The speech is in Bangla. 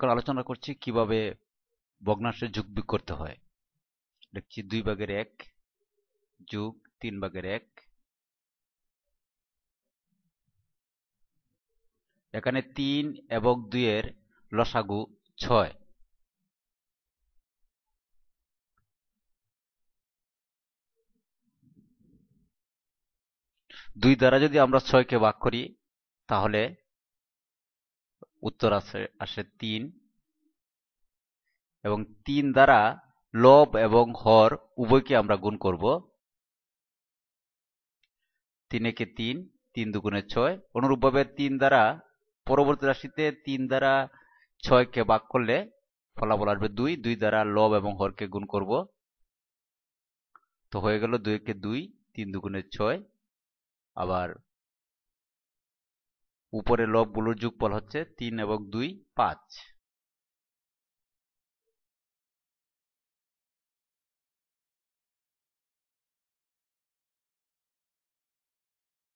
এখন আলোচনা করছি কিভাবে ভগ্নাংশের যোগ বিয়োগ করতে হয়। লিখছি 2/1 যোগ 3/1। এখানে 3 এবং 2 এর লসাগু 6। 2 দ্বারা যদি আমরা 6 কে ভাগ করি তাহলে উত্তর আসে 3। এবং 3 দ্বারা লব এবং হর উভয়কে আমরা গুণ করব। 3 একে 3, 3 দুগুণে 6। অনুরূপভাবে 3 দ্বারা পরবর্তী রাশিতে 3 দ্বারা 6 কে ভাগ করলে ফলাফল আসবে 2। 2 দ্বারা লব এবং হরকে গুণ করব, তো হয়ে গেল 2 একে 2, 3 দুগুণে 6। আবার উপরে লবগুলোর যোগফল হচ্ছে 3 এবং 2 5।